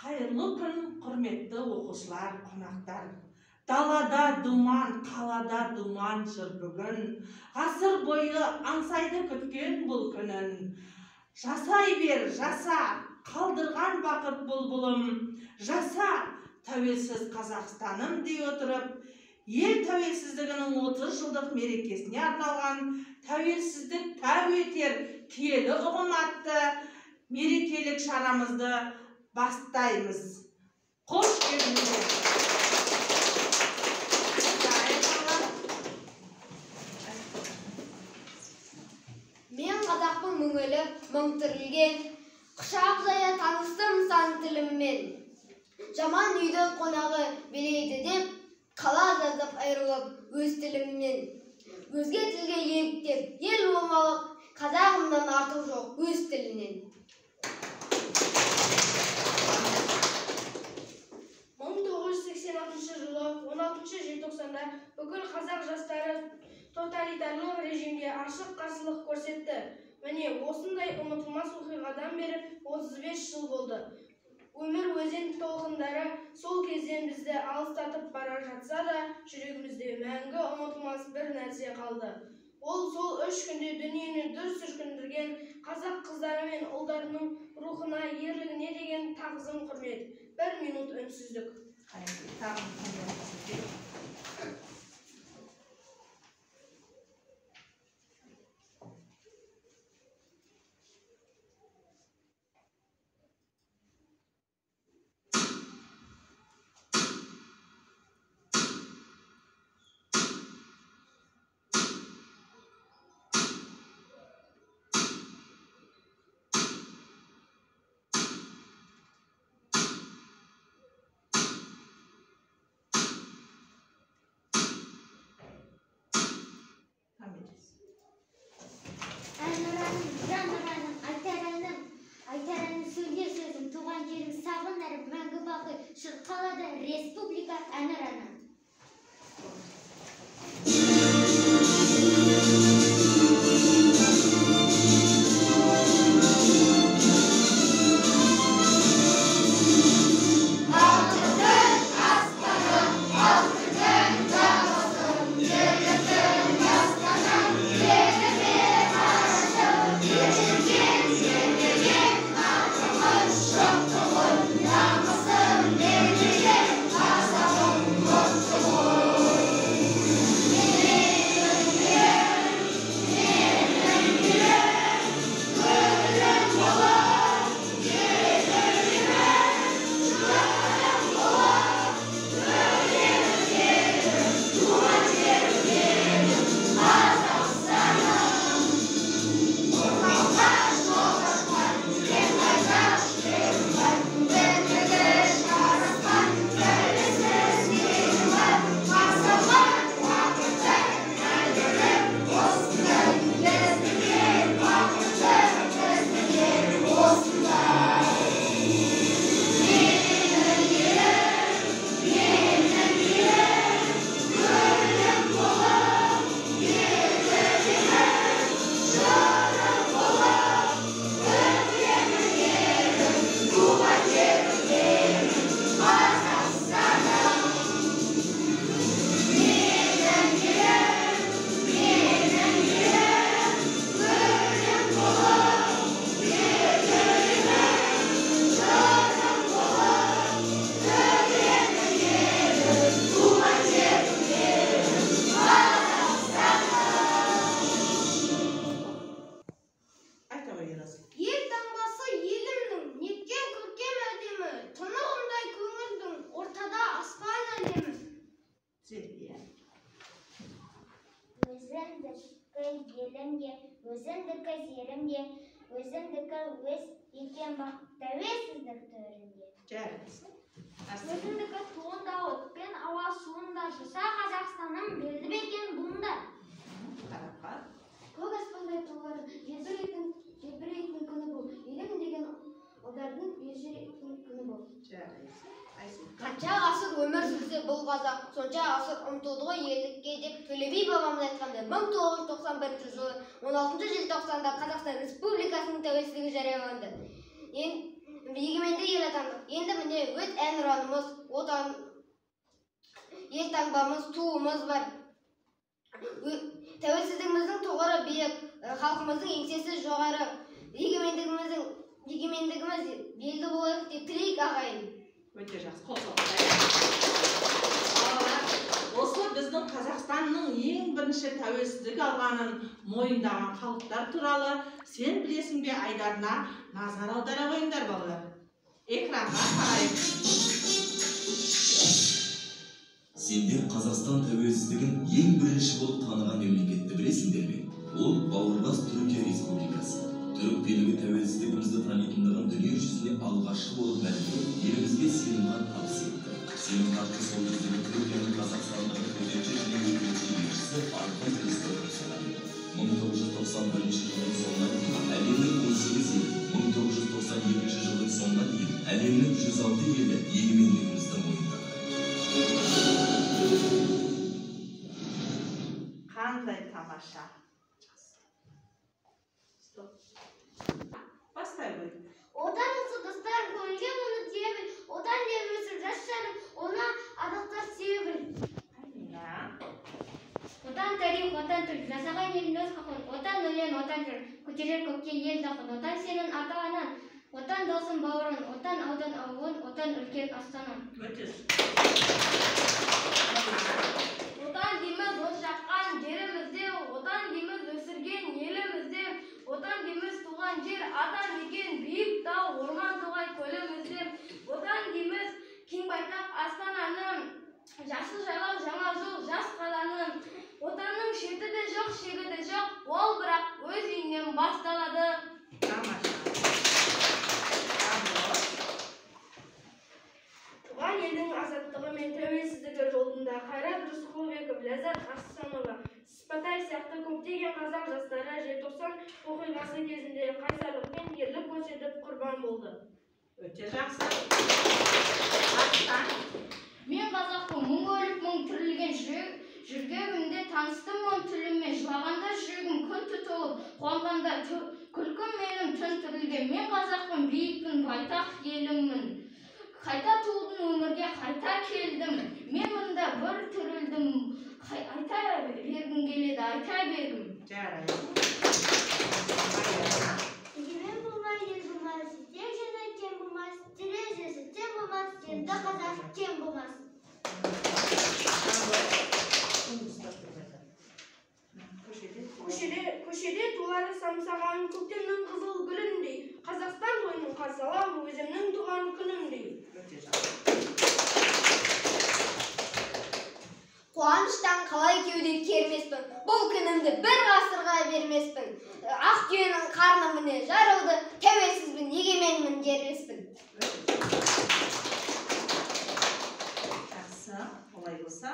Hayırlı күн, құрметті оқушылар, қонақтар. Далада думан, қалада думан жүр бүгін. Ғасыр бойы аңсайды күткен бұл күнін. Жасай бер, жаса, қалдырған бақыт бұлбұлым. Жаса, тәуелсіз Қазақстаным дей отырып, ел тәуелсіздігінің 30 жылдық мерекесіне арналған тәуелсіздік тәу етер киелі ұғым атты мерекелік шарамызды бастаймыз. Қош келдіңіздер. Мен қазақтың мүңілі, мың түрілген, құшақ жая таныстым сан тіліммен. Жаман үйді қонағы белейді деп, қала жазып айырылып өз тіліммен. Өзге тілге еліктеп, ел болмалық, қазағымнан артық жоқ өз тілінен. 1986 жылы 16 желтоқсанда бүкіл қазақ жастары тоталитарлы режимге ашық қарсылық көрсетті. Міне осындай ұмытылмас оқиғадан бері 35 жыл болды. Өмір өзен толқындары сол кезден бізді алыстатып бара жатса да, жүрегімізде мәңгі ұмытылмас бір нәрсе қалды. Ол сол 3 күнде дүниені дүр сілкіндірген қазақ қыздары мен ұлдарының рухына, ерлігіне деген тағзым құрмет. 1 минут үнсіздік. Айтараны сөйлер сөзім, туған жерім сағынарым, мәңгі бақи шырқалады республика әнұраны. Өзімдікі жерімде, өзімдікі өз екен бақ тәуелсіздік төрінде. Өзімдікі туында отпен ауа суында жаса Қазақстаным белді бекен буында. Көк аспандай туғарын желбірейтін күні бұл. Елім деген ұлдардың ержірейтін күні бұл. Қанша ғасыр өмір сүрсе бұл қазақ, сонша ғасыр ұмтылды ғой елдікке деп Төле би бабамыз айтқандай 1991 жылы 16 желтоқсанда Қазақстан Республикасының тәуелсіздігі жарияланды. егеменді ел атандық. Енді міне өз әнұранымыз, отан, елтаңбамыз, туымыз бар. Тәуелсіздігіміздің тұғыры биік, халқымыздың еңсесі жоғары. Егемендігіміз белді болайық деп тілейік ағайын. Өте жақсы, қол соғыңыздар. Осы біздің Қазақстанның ең бірінші тәуелсіздік алғанын мойындаған халықтар туралы сен білесің бе айдарына назар аудара қойыңдар балалар. Экранға қарайық. Сендер Қазақстан тәуелсіздігін ең бірінші болып таныған мемлекетті білесіңдер ме? Ол бауырлас Түркия Республикасы. Түрік билігі тәуелсіздігімізді танитындығын дүние жүзіне алғашқы болып мәлімдеп, елімізге сенімхан табыс етті. Сенімхатты сол кездегі Түркияның Қазақстандағы төтенше және өкілетті елшісі Арқын Кристопher санайды. 1991 жылдың соңына дейін әлемнің 18 елі, 1992 жылдың соңына дейін әлемнің 106 елі егемендігімізді мойындады. Қандай тамаша. Бастай қой. Отан осы достар көңілге мұны тиемін, отан деп өсіп жас жаным, оны адақтар сүйе біл. Отан тарих, отан тіл, жасаған елін өз хақын, отан өлең, отан жыр, көтерер көкке ел дақын, отан сенің ата-анаң, отан досың бауырың, отан аудан ауылың, отан үлкен астанаң. Отан дейміз от жаққан жерімізде, отан дейміз өсірген елімізде, отан дейміз туған жер, ата мекен биік тау, орман тоғай көлімізде, отан дейміз кең байтақ астананың, жасыл жайлау жаңа жол жас қаланың, отанның шеті де жоқ, шегі де жоқ, ол бірақ өз үйінен басталады. Туған елдің азаттығы мен тәуелсіздігі жолында Қайрат Рысқұлбеков, Ләззат Асанова, Сыпатай сияқты көптеген қазақ жастары желтоқсан оқиғасы кезінде қайсарлықпен ерлік көрсетіп құрбан болды. Өте жақсы. Мен қазақпын, мың өліп мың тірілген жүргегімде таныстым мың тіліме, жылағанда жүрегім күн тұтылып, қуанғанда күлкім менің түн түрілген. Мен қазақпын, биікпін, байтақ еліммін. Қайта туылдым өмірге, қайта келдім. Мен мұнда бір түрілдім. Айта бергім келеді, айта бергім. Жарайды. Егемен болмай ел болмас, тек жаны кем болмас, терезесі тең болмас, енді қазақ кем болмас. Көшеде тулары самсаған көктемнің қызыл гүліндей, Қазақстан тойын қарсы алам өзімнің туған күнімдей. Қуаныштан қалай кеуде кермеспін, бұл күнімді бір ғасырға бермеспін. Ақ түйенің қарны міне жарылды, тәуелсізбін, егеменмін дербеспін. Жақсы, олай болса,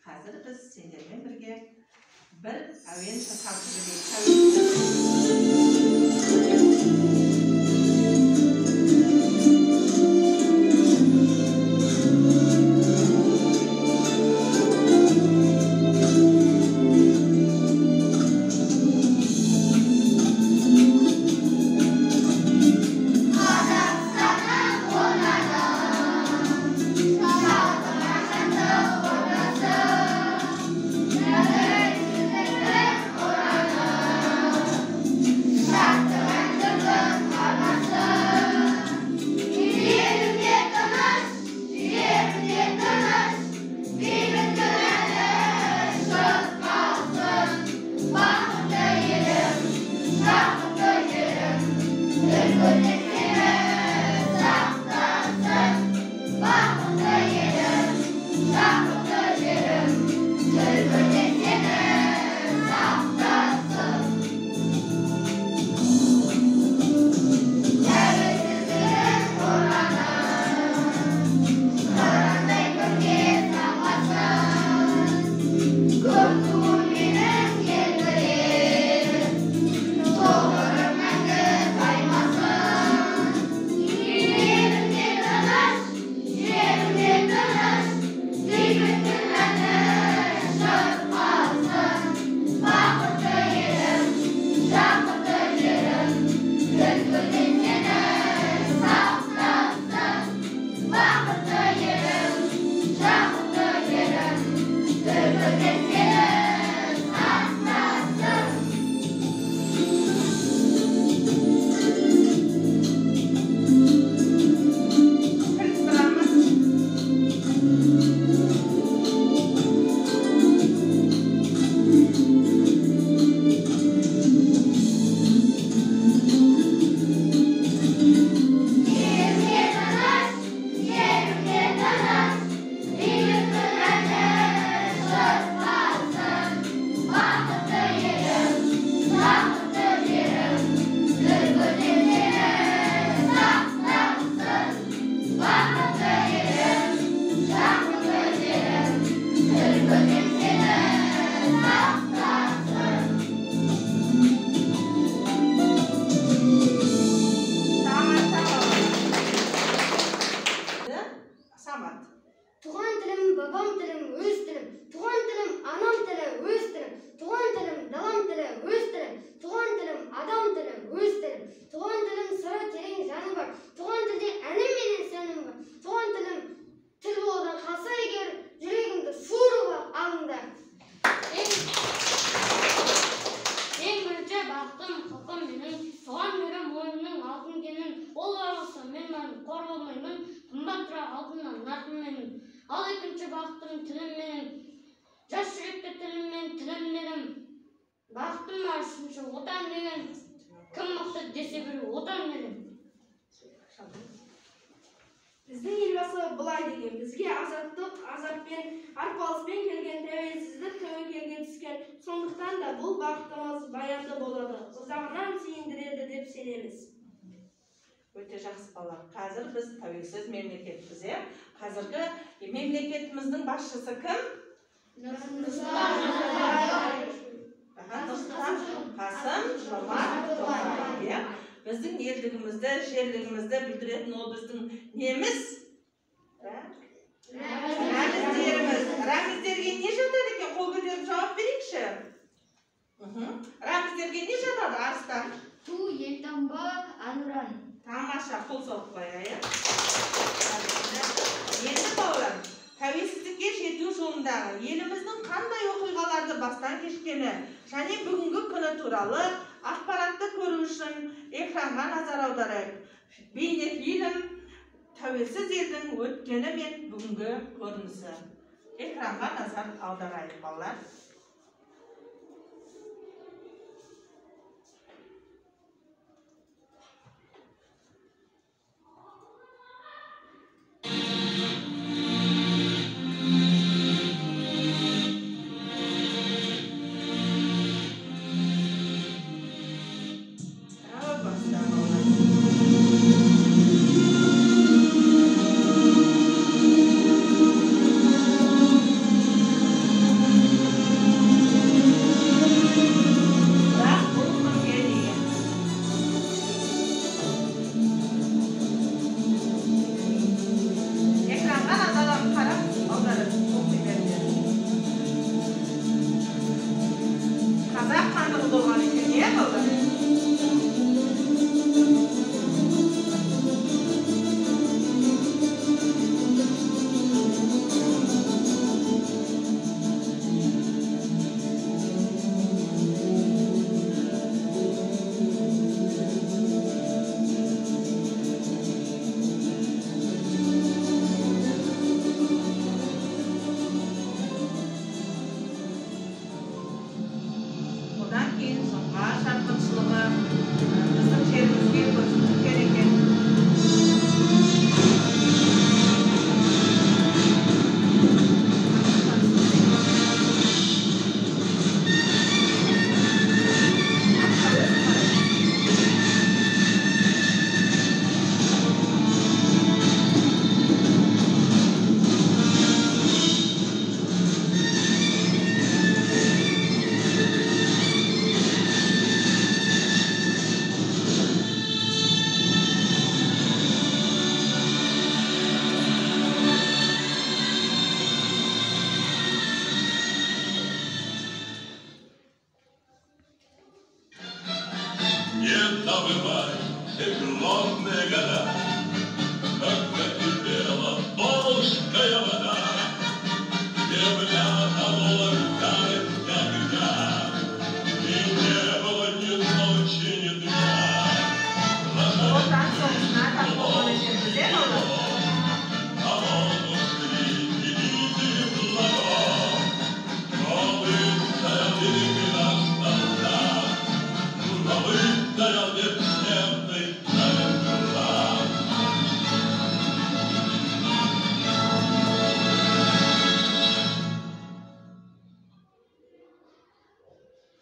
қазір біз сендермен бірге бір әуен шырқап babam tilim, öz tilim. Tuğan tilim, anam tili, öz tilim. Tuğan tilim, dalam tili, öz tilim. Tuğan tilim, adam tili, öz tilim. Tuğan tilim, sıra tereң жаным бар. Tuğan tilde әнім менен сәнім бар. Tuğan tilim, til болудан қалса егер, жүрегімді суырып алыңдар. Ең бірінші бақытым, құлқым менің, туған жерім мойнымның алтын кенін, ол арғысы мен қор болмаймын, қымбат тұра алтыннан нарқым менің. Ал екінші бақытым тілім менің, жас жүректі тілім мен тілім менің. Бақытым бар үшінші отан деген, кім мықты десе бір отан менің. Біздің елбасы былай деген, бізге азаттық, азаппен, арпалыспен келген тәуелсіздік тәуекелге түскен. Сондықтан да бұл бақытымыз баянды болады, ұзағынан сүйіндіреді деп сенеміз. Өте жақсы балалар. Қазір біз тәуелсіз мемлекетпіз, Қазіргі мемлекетіміздің басшысы кім? Қасым-Жомарт Тоқаев. Біздің елдігімізді, жерлігімізді білдіретін ол біздің неміз? Рәміздеріміз. Рәміздерге не жатады екен? Қол көтеріп жауап берейікші. Рәміздерге не жатады, Арыстан? Ту, елтаңба, анұран. Тамаша, қол соғып қояйық. Енді балалар, тәуелсіздікке жету жолындағы еліміздің қандай оқиғаларды бастан кешкені және бүгінгі күні туралы ақпаратты көру үшін экранға назар аударайық. Бейнефильм тәуелсіз елдің өткені мен бүгінгі көрінісі. Экранға назар аударайық, балалар.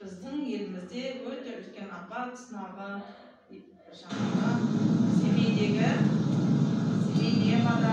Біздің елімізде өте үлкен апат сынағы Семейдегі бада.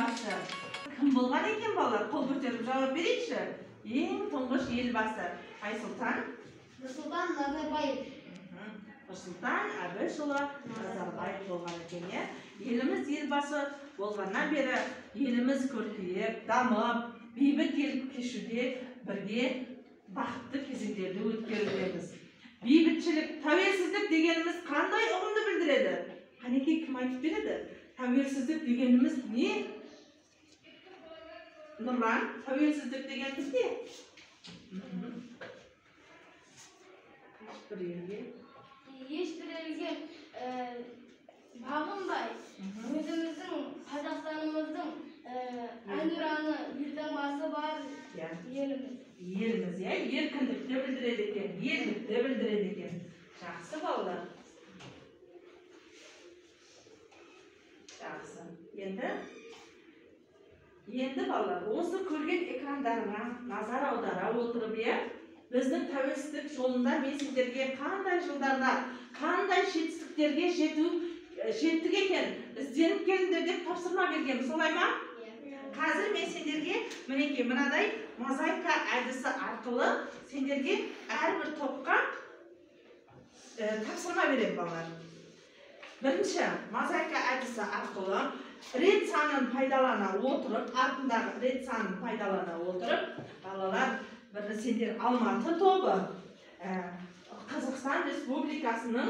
елбасы. Кім болған екен балалар? Қол көтеріп жауап берейікші. Ең тұңғыш елбасы. Айсұлтан? Нұрсұлтан Назарбаев. Нұрсұлтан Әбішұлы Назарбаев болған екен, иә. Еліміз елбасы болғаннан бері еліміз көркейіп, дамып, бейбіт ел кешуде бірге бақытты кезеңдерді өткерудеміз. Бейбітшілік, тәуелсіздік дегеніміз қандай ұғымды білдіреді? Қанекей, кім айтып береді? Тәуелсіздік дегеніміз не? Нұрлан, тәуелсіздік дегеніміз не? Ешбір елге бағынбай, өзіміздің Қазақстанымыздың әнұраны, елтаңбасы бар еліміз. Еліміз, иә, еркіндікті білдіреді екен, елдікті білдіреді екен. Жақсы балалар. Жақсы. Енді балалар, осы көрген экрандарына назар аудара отырып, біздің тәуелсіздік жолында мен сендерге қандай жылдарда, қандай жетістіктерге жеттік екен, ізденіп келіңдер деп тапсырма бергенмін, солай ма? Қазір мен сендерге мінекей мынадай мозаика әдісі арқылы сендерге әрбір топқа тапсырма беремін балалар. Бірінші, мозаика әдісі арқылы рет санын пайдалана отырып, артындағы рет санын пайдалана отырып, балалар, бірі сендер Алматы тобы Қазақстан Республикасының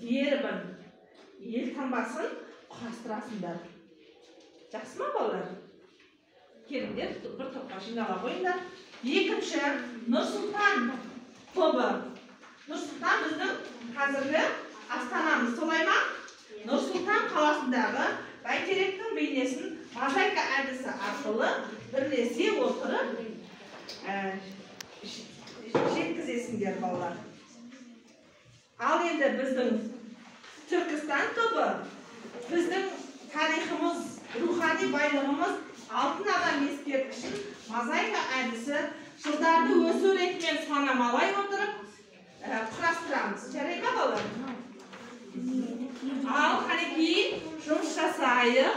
гербін, елтаңбасын құрастырасыңдар. Жақсы ма балалар? Келіңдер, бір топқа жинала қойыңдар. Екінші, Нұрсұлтан тобы. Нұрсұлтан біздің қазіргі астанамыз, солай ма? Нұрсұлтан қаласындағы бәйтеректің бейнесін мозаика әдісі арқылы бірлесе отырып жеткізесіңдер балалар. Ал енді біздің Түркістан тобы, біздің тарихымыз, рухани байлығымыз, алтын адам ескерткішін мозаика әдісі жылдарды өсу ретімен санамалай отырып құрастырамыз. Жарай ма балалар? Ал қанекей жұмыс жасайық.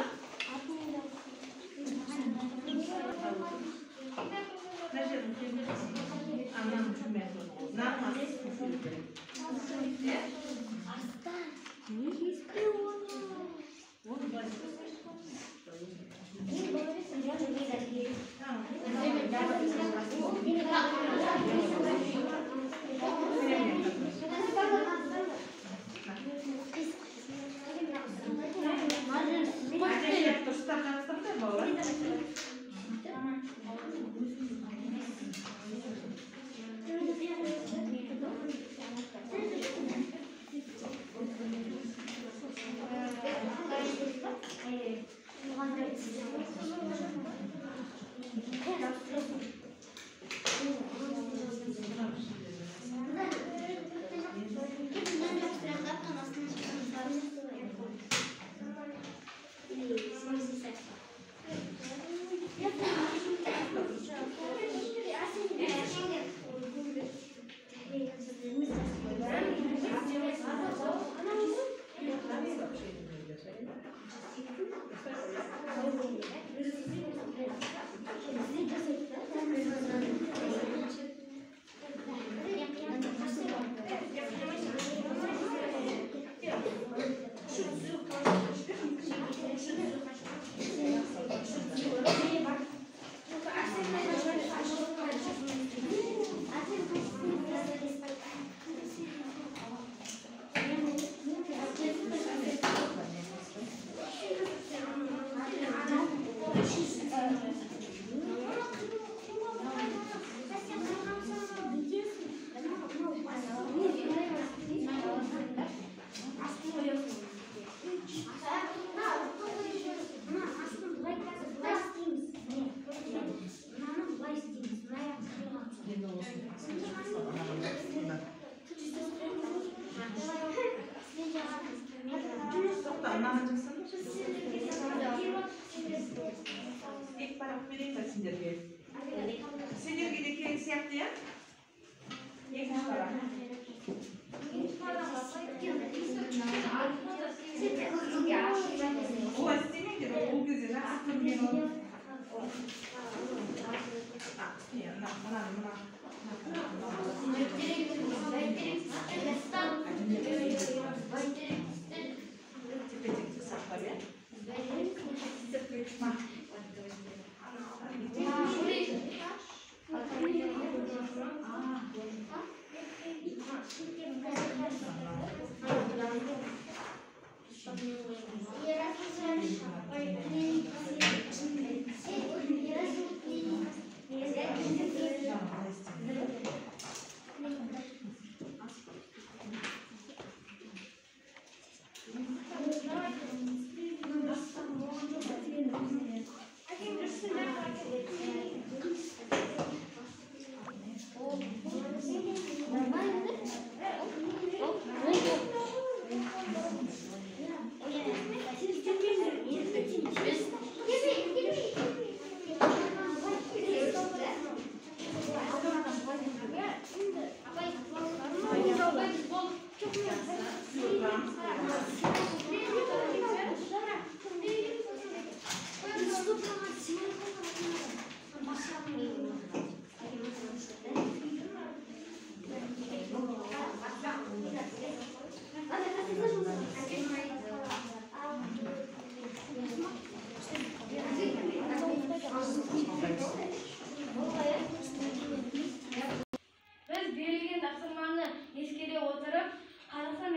Biz берілген тапсырманы ескере отырып, Қазақстан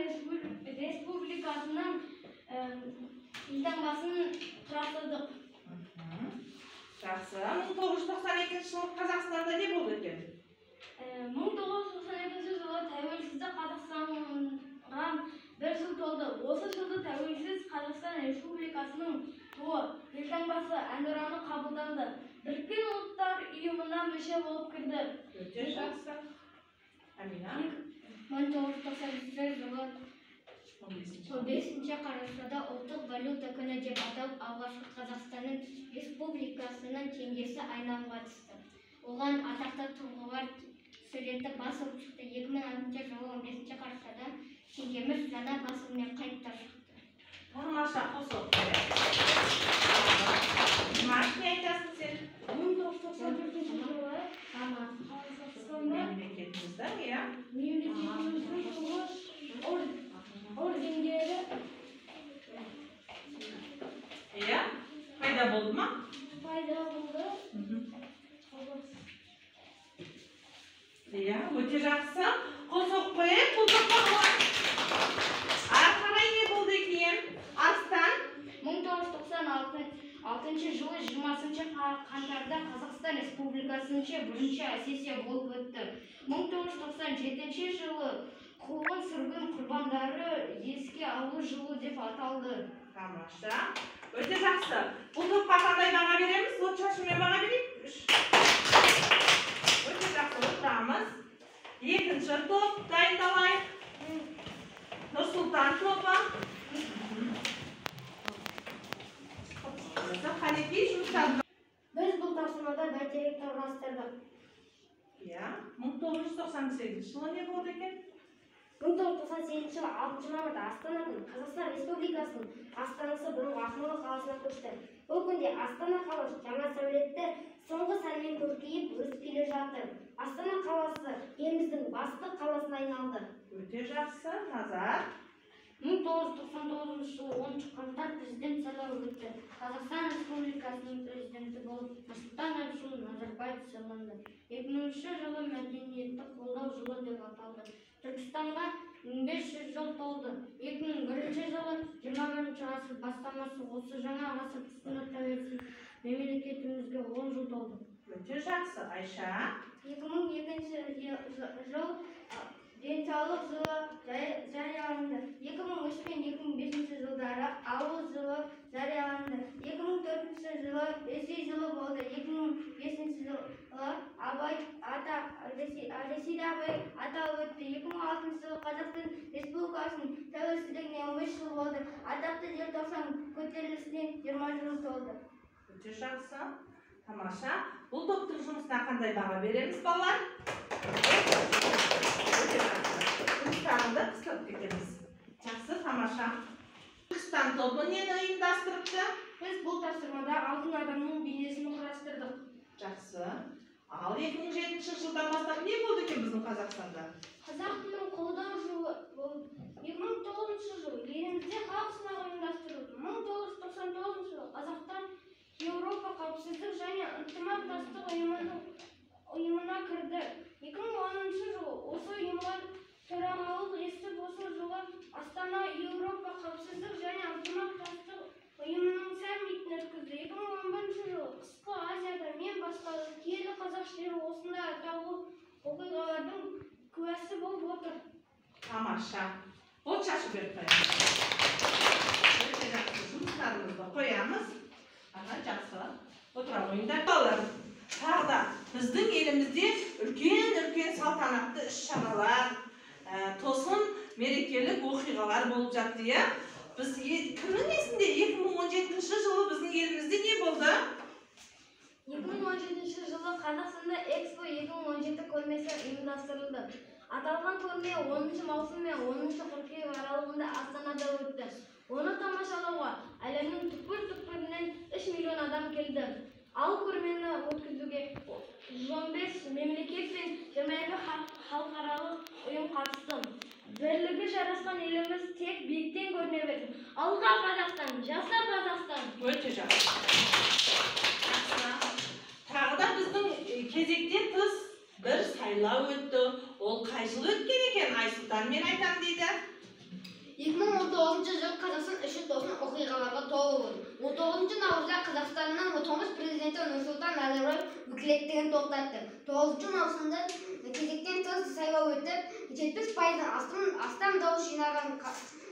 Республикасының елтаңбасын құрастырдық. Жақсы. 1992 жылы Қазақстанда не болды екен? 1992 жылы тәуелсіздік Қазақстанға бір жыл толды. Осы жылды тәуелсіз Қазақстан Республикасының туы, елтаңбасы, әнұраны қабылданды. Біріккен ұлттар ұйымына мүше болып кірді. Өте жақсы. Амина. 1993 жылы 15 қарашада ұлттық валюта күні деп аталып, алғашқы Қазақстанның Республикасының теңгесі айналымға түсті. Оған атақты тұлғалар суреті басылып шықты. 2006 жылы 15 қарашада теңгеміз жаңа басылыммен қайта шықты. Тамаша, қосыл. Марк, не айтасың сен? 1994 жылы Мемлекетіміздің, иә? ордендері Иә? Пайда болды ма? пайда болды. Иә, өте жақсы. Қосып қойып, бұл тоқтағылар. Ары қарай не болды екен? Арыстан. 1996 жылы 20 қаңтарда Қазақстан Республикасының бірінші сессия болып өтті. 1997 жылы қуғын сүргін құрбандары еске алу жылы деп аталды. Тамаша. Өте жақсы. Бұл топқа қандай баға береміз? От шашымен баға берейік. Өте жақсы отырамыз. Екінші топ дайындалайық. Нұрсұлтан тобы. Қанекей жұмыстарды. Біз бұл тапсырмада бәйтеректі құрастырдық. Иә, 1998 жылы не болды екен? 1998 жылы 6 мамырда Астанадан Қазақстан Республикасының астанасы бұрынғы Ақмола қаласына көшті. Бұл күнде Астана қаласы жаңа сәулетті соңғы сәнмен көркейіп өсіп келе жатыр. Астана қаласы еліміздің басты қаласына айналды. Өте жақсы, Назар. 1999 жылы 10 қаңтар президент сайлауы өтті. Қазақстан Республикасының президенті болып Нұрсұлтан Әбішұлы Назарбаев сайланды. 2000 жылы мәдениетті қолдау жылы деп аталды. Түркістанға 1500 жыл толды. 2001 жылы 21 ғасыр бастамасы осы жаңа ғасыр тұсында тәуелсіз мемлекетімізге 10 жыл толды. Өте жақсы, Айша. 2002 жыл денсаулық жылы жарияланды. 2003 пен 2005 жылдары ауыл жылы жарияланды. 2004 жылы Ресей жылы болды. 2005 жылы Ресейде Абай аталып өтті. 2006 жылы Қазақстан Республикасының тәуелсіздігіне 15 жыл болды. Атақты желтоқсан көтерілісіне 20 жыл толды. Өте жақсы. Тамаша. Бұл топтың жұмысына қандай баға береміз, балалар? Өте жақсы. Жұмыстарыңды қысқырып кетеміз. Жақсы, тамаша. Түркістан тобы нені ұйымдастырыпты? Біз бұл тапсырмада алтын адамның бейнесін құрастырдық. Жақсы. Ал 2007 жылдан бастап не болды екен біздің Қазақстанда? Қазақ тілін қолдау жылы болды. 2009 жылы елімізде халық сынағы ұйымдастырылды. 1999 жылы Қазақстан Еуропа қауіпсіздік және ынтымақтастық ұйымына кірді. 2010 жылы осы ұйымға төрағалық етіп, осы жылы Астана Еуропа қауіпсіздік және ынтымақтастық ұйымының саммитін өткізді. 2011 жылы қысқы Азияда мен басталды. Киелі қазақстан осындай атаулы оқиғалардың куәсі болып отыр. Тамаша. От шашып беріп қоямыз. Өте жақсы жұмыстарымызды қоямыз. Аға, жақсы. Отыра қойыңдар. Балалар, тағы да біздің елімізде үлкен салтанатты іс-шаралар, тосын мерекелік оқиғалар болып жатты, иә? Біз кімнің есінде 2017 жылы біздің елімізде не болды? 2017 жылы Қазақстанда Экспо 2017 көрмесі ұйымдастырылды. Аталған көрме 10 маусым мен 10 қыркүйек аралығында Астанада өтті. Оны тамашалауға әлемнің түкпір-түкпірінен 3 миллион адам келді. Ал көрмені өткізуге 15 мемлекет пен 22 халықаралық ұйым қатысты. Бірлігі жарасқан еліміз тек биіктен көріне берсін. Алға Қазақстан, жаса Қазақстан. Өте жақсы. Тағы да біздің кезектен тыс бір сайлау өтті. Ол қай жыл өткен екен? Айсұлтан мен айтам дейді. 2019 жыл Қазақстан үшін тосын оқиғаларға толы болды. 19 наурызда Қазақстанның тұңғыш президенті Нұрсұлтан Назарбаев өкілеттігін тоқтатты. 9 маусымда кезектен тыс сайлау өтіп, 70% астам дауыс жинаған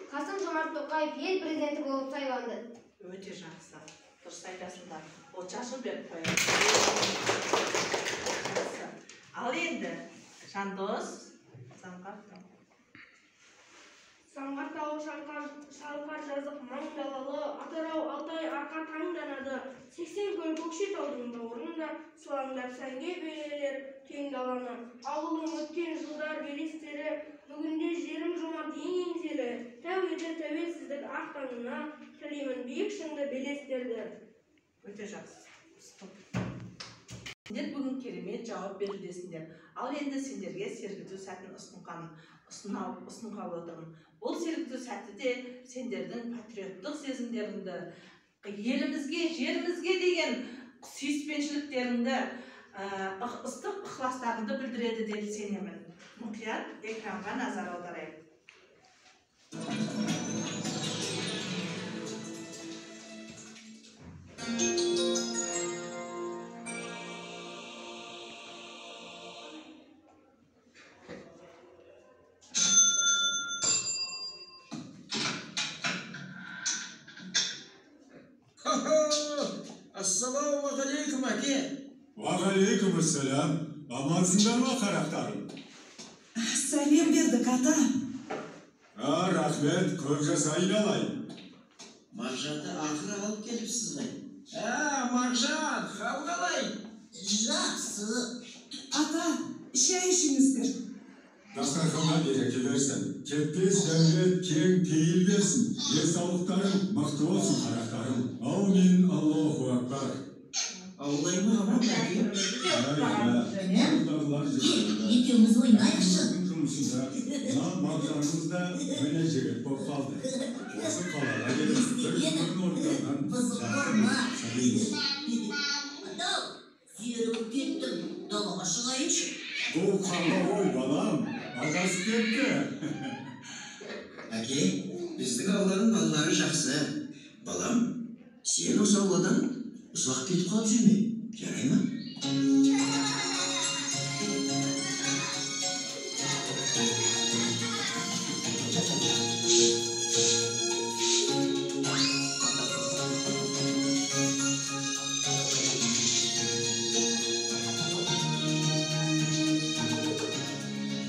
Қасым-Жомарт Тоқаев ел президенті болып сайланды. Өте жақсы. Дұрыс айтасыңдар. От шашып беріп қоямыз. Ал енді Жандос, Самғар тауы шалқар жазық маңдалалы, Атырау Алтай арқа таңданады. 80 көл Көкшетаудың бауырында сылаңдап сәнге берер кең даланы. Ауылың өткен жылдар белестері, бүгінде жерім жомарт ең еңселі. Тәу еді тәуелсіздік ақ таңына, тілеймін биік шыңды белестерді. Өте жақсы. Сендер бүгін керемет жауап берудесіңдер. Ал енді сендерге сергіту сәтін ұсынғалы отырмын. Бұл сергіту сәті де сендердің патриоттық сезімдеріңді, елімізге, жерімізге деген сүйіспеншіліктеріңді, ыстық ықыластарыңды білдіреді деп сенемін. Мұқият экранға назар аударайық. Ассалаумағалейкум, әке. Уағалейкумассалам. Амансыңдар ма, қарақтарым? Сәлем бердік, ата. Рахмет, көп жаса айналайын. Мағжанды ақыры алып келіпсіз ғой. Мағжан, хал қалай? Жақсы. Ата, шай ішіңіздер. Дастарханға береке берсін. Кетпес дәулет кең пейіл берсін. Денсаулықтарың мықты болсын, қарақтарым. Аумин, Аллаху акбар. Аулай ма, аман әке? Екеуміз ойнайықшы. Жұмысында, мағжанымыз да міне жігіт болып қалды. Осы қалаға келіп, бір орындардан Атау, зерігіп кеттім. Далаға шығайыншы. Бұл қанға ой, балам. Ағасы кетті. Әке, біздің ауланың балалары жақсы. Балам, сен осы ауладан ұзақ кетіп қалып жүрме. Жарай ма?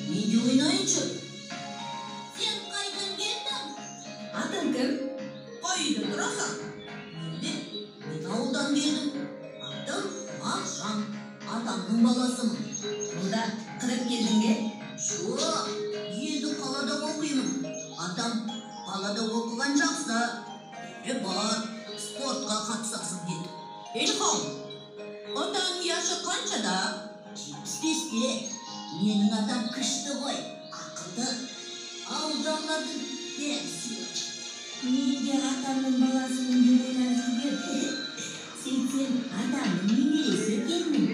Неге ойнайыншы? Сен қайдан келдің? Атың кім? Қайда тұрасың? Мен ауылдан келдім. Атым Мағжан. Атамның баласымын. Мұнда қырып келдің бе? Жоқ, енді қалада оқимын. Атам қалада оқыған жақсы. Бері бар, спортқа қатысасың деді. Елхам, отан яшы қаншада? 75-те. Менің атам күшті ғой, ақылды. Ауылдағылардың бәрі сүйеді. Мен де атамның баласымын деп ойлап жүргем. Сөйтсем атамның немересі екенмін.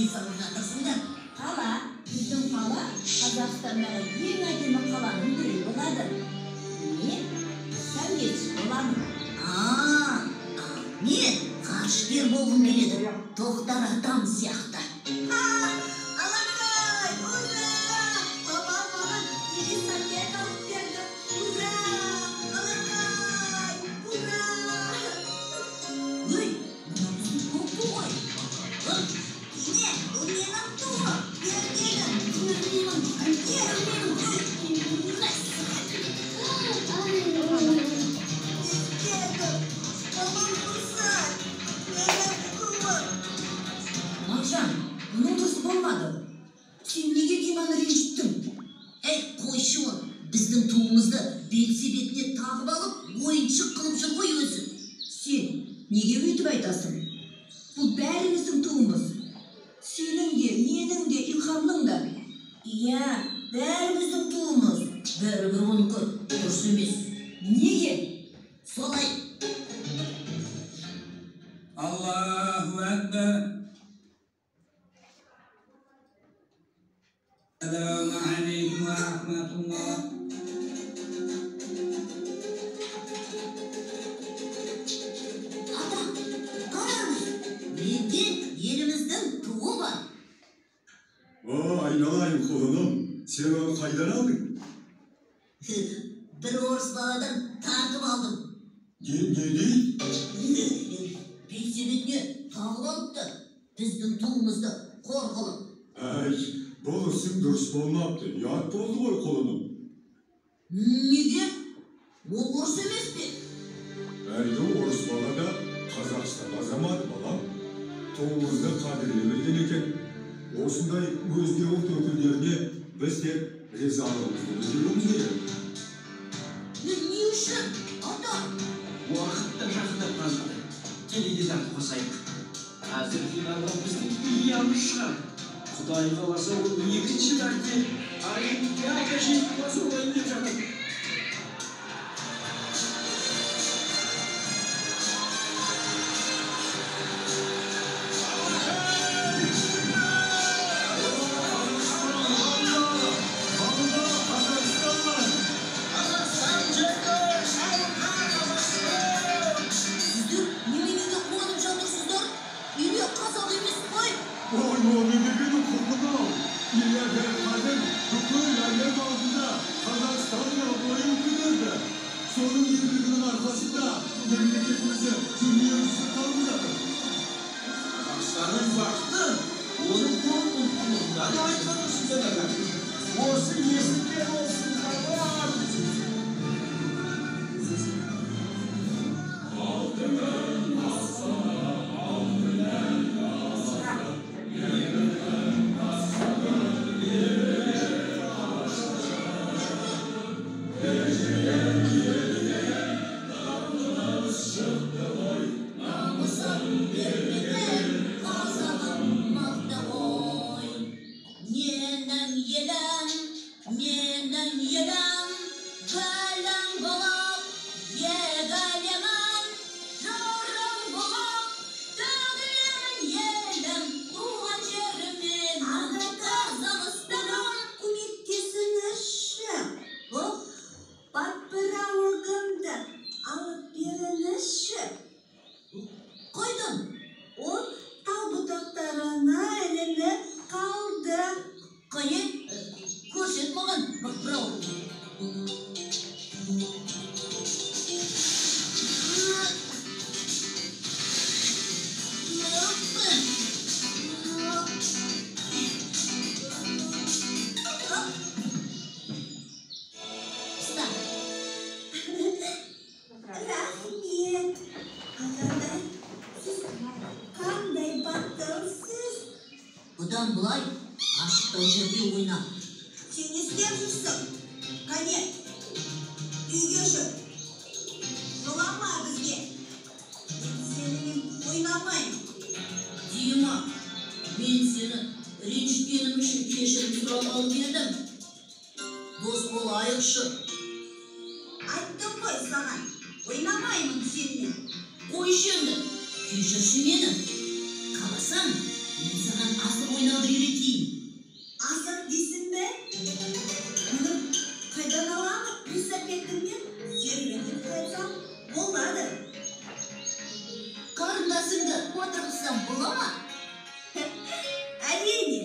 үй салып жатырсыңдар. Қала, біздің қала Қазақстандағы ең әдемі қаланың бірі болады. Мен сәулетші боламын. Мен ғарышкер болғым келеді. Тоқтар атам сияқты. Алақай, ура! Бабам маған велосипед алып берді. Ура! Алақай, ура! Ой, мына біздің топту ғой. Не, бұл менің туым. Бермеймін. Мағжан, мұның дұрыс болмады. Сен неге Диманы ренжіттің? Қойшы ол, біздің туымызды белсебетіне тағып алып, ойыншық қылып жүр ғой өзі. Сен неге өйтіп айтасың? Бұл бәріміздің туымыз. Сенің де, менің де, Илхамның да. Иә, бәріміздің туымыз. Бәрі оныкі дұрыс емес. Неге? Солай. Аллаху Акбар. Ассаламу алейкум ва рахматуллах. Ата, қараңыз. Менде еліміздің туы бар. Айналайын құлыным, сен оны қайдан алдың? Бір орыс баладан тартып алдым. Не дейді? Белсебетіне тағып алыпты. Біздің туымызды қор қылып. Бұл ісің дұрыс болмапты. Ят болды ғой құлыным. Неге? Ол орыс емес пе? Әлгі орыс бала да Қазақстан азаматы балам. Туымызды қадірлей білген екен. Осындай өзге ұлт өкілдеріне біз тек ризалығымызды білдіруіміз керек. Не үшін? Ата! Уақытты жақындап қалды. Теледидарды қосайық. Қазір финалда біздің иямыз шығар. Құдай қаласа ол екінші мәрте Олимпиада жеңімпазы болайын деп жатыр. Sonun birbirinin arkasında memleketimize cümleyemizi kalmayacak. Kazakistan'ın vakti onun korkunçluğundan ayıklamışsın demeler. Olsun yesinler olsun kabar. Altının aslanı, altının aslanı, yerinin aslanı, yerinin aslanı. Бұдан бұлай ашықтау жерде ойна. Сен не істеп жүрсің? Қане, үйге жүр. Жолама бізге. Мен сенімен ойнамайын. Дима, мен сені ренжіткенім үшін кешірім сұрағалы келдім. Дос болайықшы. Айттым ғой саған, ойнамаймын сенімен. Қойшы енді, кешірші мені. Қаласаң, мен саған асық ойнауды үйретейін. Асық дейсің бе? Мұны қайдан аламын? Ризапетіммен серуендеп қайтсам болады. Қарындасыңды отырғызсам бола ма? Әрине.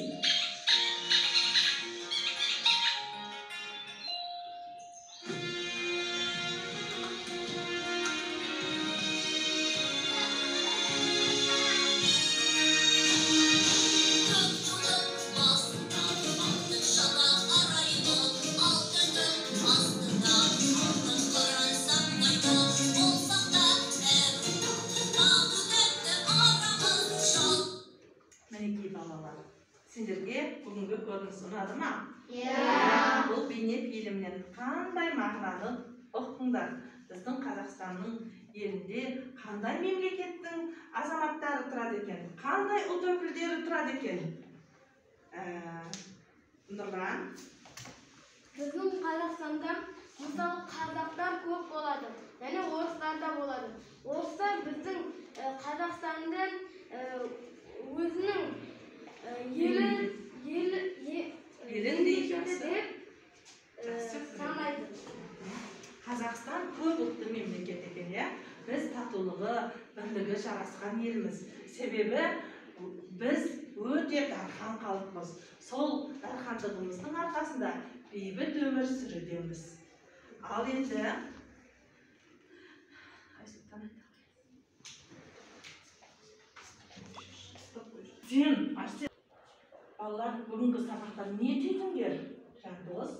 Мінекей балалар, сендерге бүгінгі көрініс ұнады ма? Бұл бейне фильмнен қандай мағынаны ұқтыңдар? Біздің Қазақстанның елінде қандай мемлекеттің азаматтары тұрады екен? Қандай ұлт өкілдері тұрады екен? Нұран? Біздің Қазақстанда мысалы қазақтар көп болады, және орыстар да болады. Орыстар біздің Қазақстанды өзінің елін деп санайды. Қазақстан көп ұлтты мемлекет екен, иә? Біз татулығы, бірлігі жарасқан елміз. Себебі біз өте дархан халықпыз. Сол дархандығымыздың арқасында бейбіт өмір сүрудеміз. Ал енді сен, Арсен, балалар бүгінгі сабақта не түйдіңдер? Жандос?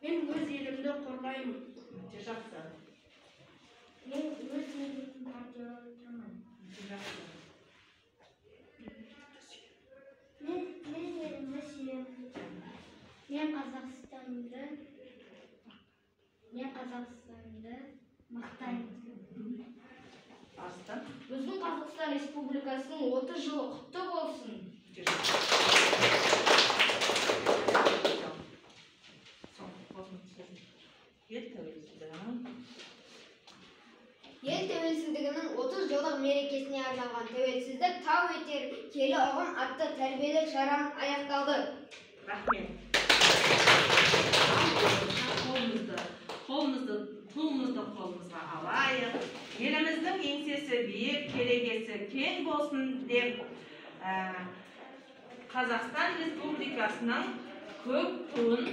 Мен өз елімді қорғаймын. Өте жақсы. Мен өз елімді патриотымын. Өте жақсы. Мен елімді сүйемін. Мен Қазақстанды мақтаймын. Арыстан? Біздің Қазақстан Республикасының 30 жылы құтты болсын. Ел тәуелсіздігінің 30 жылдық мерекесіне арналған тәуелсіздік тау етер келі ұғым атты тәрбиелік шарам аяқталды. Рахмет. Қолымызды алайық. Еліміздің еңсесі биік, керегесі кең болсын деп Қазақстан Республикасының көк туын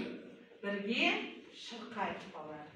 бірге шырқайық балалар.